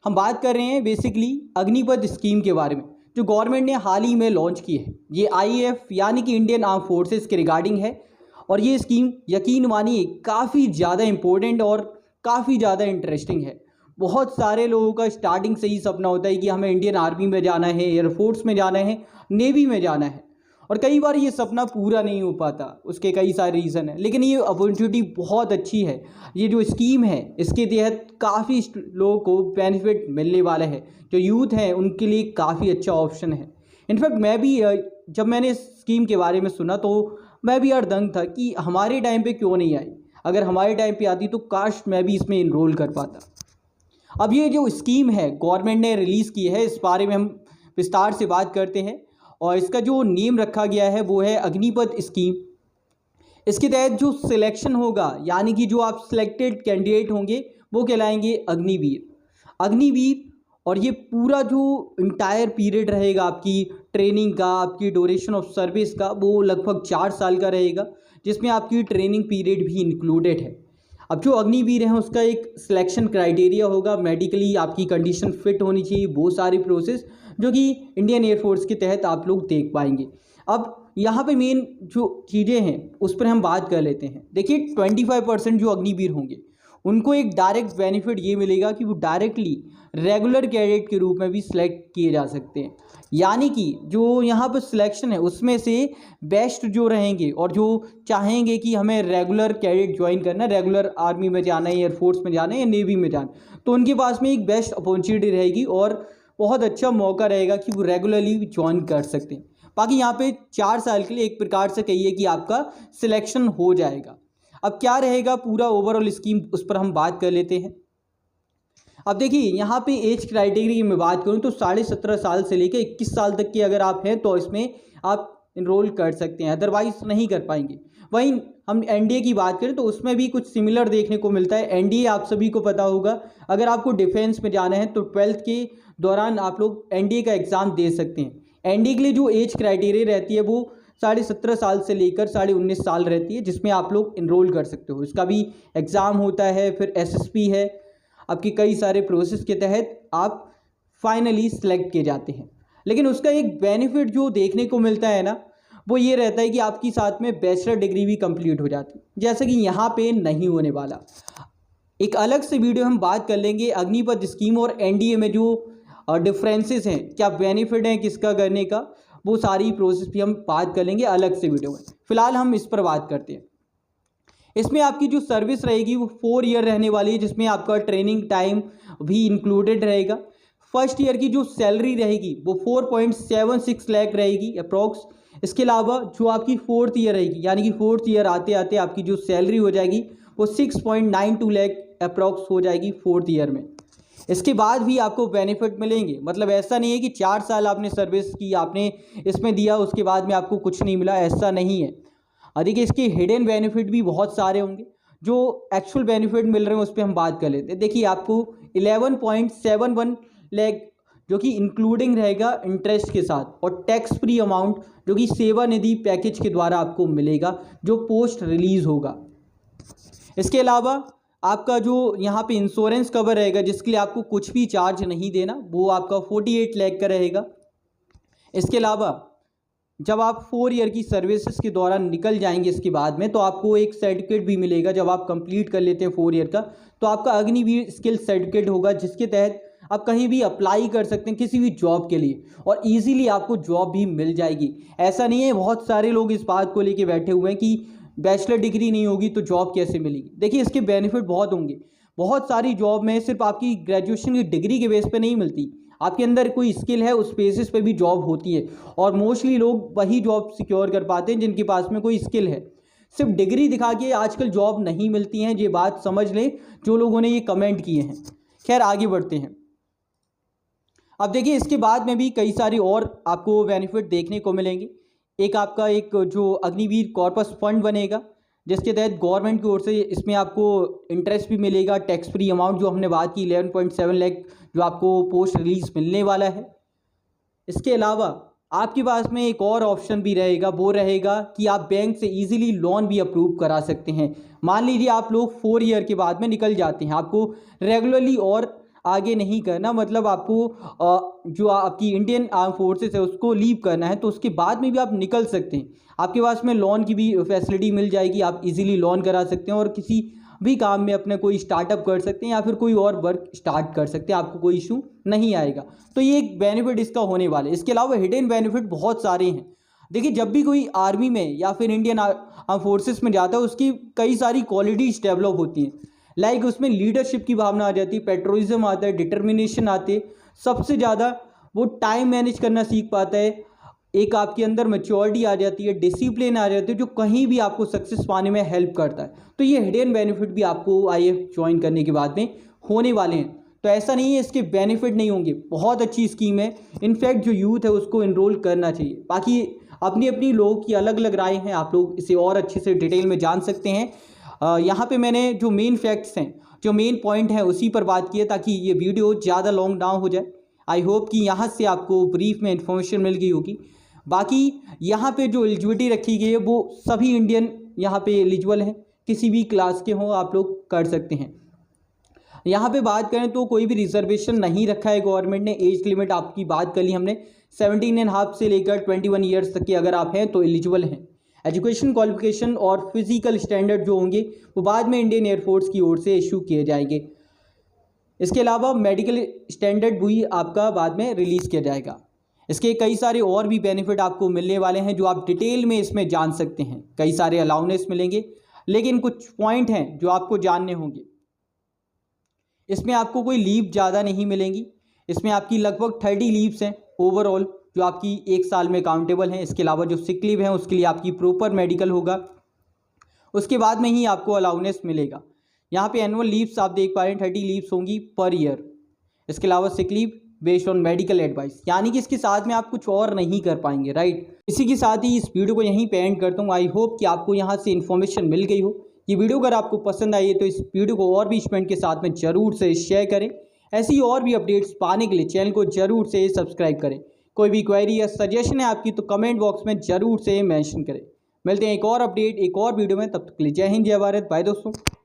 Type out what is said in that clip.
हम बात कर रहे हैं बेसिकली अग्निपथ स्कीम के बारे में, जो गवर्नमेंट ने हाल ही में लॉन्च की है। ये आईएएफ यानी कि इंडियन आर्म फोर्सेस के रिगार्डिंग है और ये स्कीम यकीन मानिए काफ़ी ज़्यादा इम्पोर्टेंट और काफ़ी ज़्यादा इंटरेस्टिंग है। बहुत सारे लोगों का स्टार्टिंग से ही सपना होता है कि हमें इंडियन आर्मी में जाना है, एयरफोर्स में जाना है, नेवी में जाना है, और कई बार ये सपना पूरा नहीं हो पाता। उसके कई सारे रीज़न हैं, लेकिन ये अपॉर्चुनिटी बहुत अच्छी है। ये जो स्कीम है इसके तहत काफ़ी लोगों को बेनिफिट मिलने वाला है। जो यूथ हैं उनके लिए काफ़ी अच्छा ऑप्शन है। इनफैक्ट मैं भी जब मैंने इस स्कीम के बारे में सुना तो मैं भी यार दंग था कि हमारे टाइम पे क्यों नहीं आई। अगर हमारे टाइम पे आती तो काश मैं भी इसमें इनरोल कर पाता। अब ये जो स्कीम है गवर्नमेंट ने रिलीज़ की है, इस बारे में हम विस्तार से बात करते हैं। और इसका जो नेम रखा गया है वो है अग्निपथ स्कीम। इसके तहत जो सिलेक्शन होगा यानी कि जो आप सिलेक्टेड कैंडिडेट होंगे वो कहलाएंगे अग्निवीर। अग्निवीर और ये पूरा जो इंटायर पीरियड रहेगा आपकी ट्रेनिंग का, आपकी ड्यूरेशन ऑफ सर्विस का, वो लगभग 4 साल का रहेगा, जिसमें आपकी ट्रेनिंग पीरियड भी इंक्लूडेड है। अब जो अग्निवीर हैं उसका एक सिलेक्शन क्राइटेरिया होगा, मेडिकली आपकी कंडीशन फिट होनी चाहिए, वो सारी प्रोसेस जो कि इंडियन एयरफोर्स के तहत आप लोग देख पाएंगे। अब यहाँ पे मेन जो चीज़ें हैं उस पर हम बात कर लेते हैं। देखिए 25% जो अग्निवीर होंगे उनको एक डायरेक्ट बेनिफिट ये मिलेगा कि वो डायरेक्टली रेगुलर कैडेट के रूप में भी सिलेक्ट किए जा सकते हैं। यानी कि जो यहाँ पर सिलेक्शन है उसमें से बेस्ट जो रहेंगे और जो चाहेंगे कि हमें रेगुलर कैडेट ज्वाइन करना है, रेगुलर आर्मी में जाना है, एयरफोर्स में जाना है या नेवी में जाना, तो उनके पास में एक बेस्ट अपॉर्चुनिटी रहेगी और बहुत अच्छा मौका रहेगा कि वो रेगुलरली ज्वाइन कर सकते हैं। बाकी यहाँ पे 4 साल के लिए एक प्रकार से कहिए कि आपका सिलेक्शन हो जाएगा। अब क्या रहेगा पूरा ओवरऑल स्कीम, उस पर हम बात कर लेते हैं। अब देखिए यहाँ पे एज क्राइटेरिया की मैं बात करूँ तो 17.5 साल से लेकर 21 साल तक के अगर आप हैं तो इसमें आप इनरोल कर सकते हैं, अदरवाइज नहीं कर पाएंगे। वहीं हम एनडीए की बात करें तो उसमें भी कुछ सिमिलर देखने को मिलता है। एनडीए आप सभी को पता होगा, अगर आपको डिफेंस में जाना है तो 12th के दौरान आप लोग एनडीए का एग्ज़ाम दे सकते हैं। एनडीए के लिए जो एज क्राइटेरिया रहती है वो 17.5 साल से लेकर 19.5 साल रहती है, जिसमें आप लोग इनरोल कर सकते हो। इसका भी एग्ज़ाम होता है, फिर एसएसपी है, आपके कई सारे प्रोसेस के तहत आप फाइनली सिलेक्ट किए जाते हैं। लेकिन उसका एक बेनिफिट जो देखने को मिलता है ना, वो ये रहता है कि आपकी साथ में बैचलर डिग्री भी कंप्लीट हो जाती है, जैसे कि यहाँ पे नहीं होने वाला। एक अलग से वीडियो हम बात कर लेंगे अग्निपथ स्कीम और एनडीए में जो डिफरेंसेस हैं, क्या बेनिफिट है किसका करने का, वो सारी प्रोसेस भी हम बात कर लेंगे अलग से वीडियो में। फिलहाल हम इस पर बात करते हैं। इसमें आपकी जो सर्विस रहेगी वो 4 ईयर रहने वाली है, जिसमें आपका ट्रेनिंग टाइम भी इंक्लूडेड रहेगा। फर्स्ट ईयर की जो सैलरी रहेगी वो 4.76 लाख रहेगी अप्रॉक्स। इसके अलावा जो आपकी 4th ईयर रहेगी यानी कि 4th ईयर आते आते आपकी जो सैलरी हो जाएगी वो 6.92 लाख अप्रॉक्स हो जाएगी 4th ईयर में। इसके बाद भी आपको बेनिफिट मिलेंगे, मतलब ऐसा नहीं है कि 4 साल आपने सर्विस की, आपने इसमें दिया, उसके बाद में आपको कुछ नहीं मिला, ऐसा नहीं है। देखिए इसके हिडन बेनिफिट भी बहुत सारे होंगे। जो एक्चुअल बेनिफिट मिल रहे हैं उस पर हम बात कर लेते हैं। देखिए आपको 11.71 लाख जो कि इंक्लूडिंग रहेगा इंटरेस्ट के साथ, और टैक्स फ्री अमाउंट जो कि सेवा निधि पैकेज के द्वारा आपको मिलेगा जो पोस्ट रिलीज़ होगा। इसके अलावा आपका जो यहाँ पे इंश्योरेंस कवर रहेगा जिसके लिए आपको कुछ भी चार्ज नहीं देना, वो आपका 48 लाख का रहेगा। इसके अलावा जब आप 4 ईयर की सर्विसेज के दौरान निकल जाएंगे इसके बाद में, तो आपको एक सर्टिफिकेट भी मिलेगा। जब आप कंप्लीट कर लेते हैं 4 ईयर का, तो आपका अग्निवीर स्किल सर्टिफिकेट होगा, जिसके तहत आप कहीं भी अप्लाई कर सकते हैं किसी भी जॉब के लिए, और इजीली आपको जॉब भी मिल जाएगी। ऐसा नहीं है, बहुत सारे लोग इस बात को लेके बैठे हुए हैं कि बैचलर डिग्री नहीं होगी तो जॉब कैसे मिलेगी। देखिए इसके बेनिफिट बहुत होंगे। बहुत सारी जॉब में सिर्फ आपकी ग्रेजुएशन की डिग्री के बेस पे नहीं मिलती, आपके अंदर कोई स्किल है उस बेसिस पे भी जॉब होती है, और मोस्टली लोग वही जॉब सिक्योर कर पाते हैं जिनके पास में कोई स्किल है। सिर्फ डिग्री दिखा के आजकल जॉब नहीं मिलती हैं, ये बात समझ लें जो लोगों ने ये कमेंट किए हैं। खैर आगे बढ़ते हैं। अब देखिए इसके बाद में भी कई सारी और आपको बेनिफिट देखने को मिलेंगे। एक आपका एक जो अग्निवीर कॉर्पस फंड बनेगा, जिसके तहत गवर्नमेंट की ओर से इसमें आपको इंटरेस्ट भी मिलेगा, टैक्स फ्री अमाउंट जो हमने बात की 11.7 लाख जो आपको पोस्ट रिलीज मिलने वाला है। इसके अलावा आपके पास में एक और ऑप्शन भी रहेगा, वो रहेगा कि आप बैंक से इजीली लोन भी अप्रूव करा सकते हैं। मान लीजिए आप लोग 4 ईयर के बाद में निकल जाते हैं, आपको रेगुलरली और आगे नहीं करना, मतलब आपको जो आपकी इंडियन आर्म फोर्सेस है उसको लीव करना है, तो उसके बाद में भी आप निकल सकते हैं। आपके पास में लोन की भी फैसिलिटी मिल जाएगी, आप इजीली लोन करा सकते हैं और किसी भी काम में अपना कोई स्टार्टअप कर सकते हैं या फिर कोई और वर्क स्टार्ट कर सकते हैं, आपको कोई इशू नहीं आएगा। तो ये एक बेनिफिट इसका होने वाला है। इसके अलावा हिडन बेनिफिट बहुत सारे हैं। देखिए, जब भी कोई आर्मी में या फिर इंडियन आर्म फोर्सेस में जाता है उसकी कई सारी क्वालिटीज़ डेवलप होती हैं। लाइक उसमें लीडरशिप की भावना आ जाती है, पेट्रोलिज्म आता है, डिटर्मिनेशन आते हैं। सबसे ज़्यादा वो टाइम मैनेज करना सीख पाता है, एक आपके अंदर मैच्योरिटी आ जाती है, डिसिप्लिन आ जाती है, जो कहीं भी आपको सक्सेस पाने में हेल्प करता है। तो ये हिडन बेनिफिट भी आपको आईएएफ ज्वाइन करने के बाद में होने वाले हैं। तो ऐसा नहीं है इसके बेनिफिट नहीं होंगे, बहुत अच्छी स्कीम है। इनफैक्ट जो यूथ है उसको इनरोल करना चाहिए। बाकी अपनी अपनी लोगों की अलग अलग राय हैं, आप लोग इसे और अच्छे से डिटेल में जान सकते हैं। यहाँ पे मैंने जो मेन फैक्ट्स हैं, जो मेन पॉइंट है उसी पर बात की है, ताकि ये वीडियो ज़्यादा लॉन्ग ना हो जाए। आई होप कि यहाँ से आपको ब्रीफ में इन्फॉर्मेशन मिल गई होगी। बाकी यहाँ पे जो एलिजिबिलिटी रखी गई है वो सभी इंडियन यहाँ पे एलिजिबल हैं, किसी भी क्लास के हों आप लोग कर सकते हैं। यहाँ पे बात करें तो कोई भी रिजर्वेशन नहीं रखा है गवर्नमेंट ने। एज लिमिट आपकी बात कर ली हमने, 17.5 से लेकर 21 ईयर्स तक के अगर आप हैं तो एलिजिबल हैं। एजुकेशन क्वालिफिकेशन और फिजिकल स्टैंडर्ड जो होंगे वो बाद में इंडियन एयरफोर्स की ओर से इशू किए जाएंगे। इसके अलावा मेडिकल स्टैंडर्ड भी आपका बाद में रिलीज़ किया जाएगा। इसके कई सारे और भी बेनिफिट आपको मिलने वाले हैं जो आप डिटेल में इसमें जान सकते हैं। कई सारे अलाउनेस मिलेंगे, लेकिन कुछ पॉइंट हैं जो आपको जानने होंगे। इसमें आपको कोई लीव ज़्यादा नहीं मिलेंगी। इसमें आपकी लगभग 30 लीव्स हैं ओवरऑल, जो आपकी एक साल में काउंटेबल हैं। इसके अलावा जो सिक लीव है उसके लिए आपकी प्रॉपर मेडिकल होगा, उसके बाद में ही आपको अलाउनेस मिलेगा। यहाँ पे एनुअल लीव्स आप देख पा रहे हैं, 30 लीव्स होंगी पर ईयर। इसके अलावा sick leave based on medical advice, यानी कि इसके साथ में आप कुछ और नहीं कर पाएंगे, राइट। इसी के साथ ही इस वीडियो को यहीं पे एंड करता हूँ। आई होप कि आपको यहाँ से इन्फॉर्मेशन मिल गई हो। ये वीडियो अगर आपको पसंद आई है तो इस वीडियो को और भी स्टूडेंट के साथ में ज़रूर से शेयर करें। ऐसी और भी अपडेट्स पाने के लिए चैनल को ज़रूर से सब्सक्राइब करें। कोई भी क्वेरी या सजेशन है आपकी तो कमेंट बॉक्स में ज़रूर से मेंशन करें। मिलते हैं एक और अपडेट, एक और वीडियो में, तब तक के लिए जय हिंद, जय भारत, बाय दोस्तों।